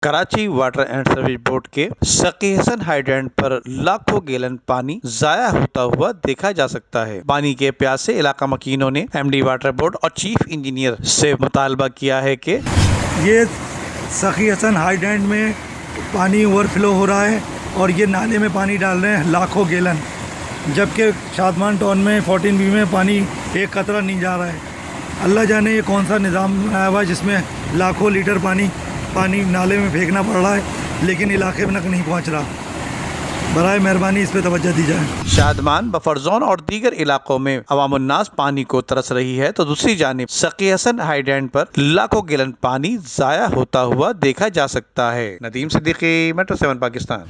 Karachi water and service board کے سقی حسن ہائیڈرینٹ پر لاکھوں gallon پانی ضائع ہوتا ہوا دیکھا جا سکتا ہے۔ پانی کے پیاس سے علاقہ مکینوں نے ایم ڈی واٹر بورڈ اور چیف انجینئر سے مطالبہ کیا ہے کہ یہ سقی حسن ہائیڈرینٹ میں پانی اوور فلو ہو رہا ہے اور یہ نالے میں پانی ڈال رہے ہیں لاکھوں گیلن، جبکہ شادمان ٹاؤن میں 14B میں پانی ایک قطرہ نہیں جا رہا ہے۔ اللہ جانے یہ کون سا نظام آیا ہوا ہے جس میں لاکھوں لیٹر پانی نالے میں پھینکنا پڑ رہا ہے لیکن علاقے میں تک نہیں پہنچ رہا۔ برائے مہربانی اس پہ توجہ دی جائے۔ شادمان، بفر زون اور دیگر علاقوں میں عوام الناس پانی کو ترس رہی ہے تو دوسری جانب سقی حسن ہائیڈرینٹ پر لاکھوں گیلن پانی ضائع ہوتا ہوا دیکھا جا سکتا ہے۔ ندیم صدیقی، میٹرو 7 پاکستان۔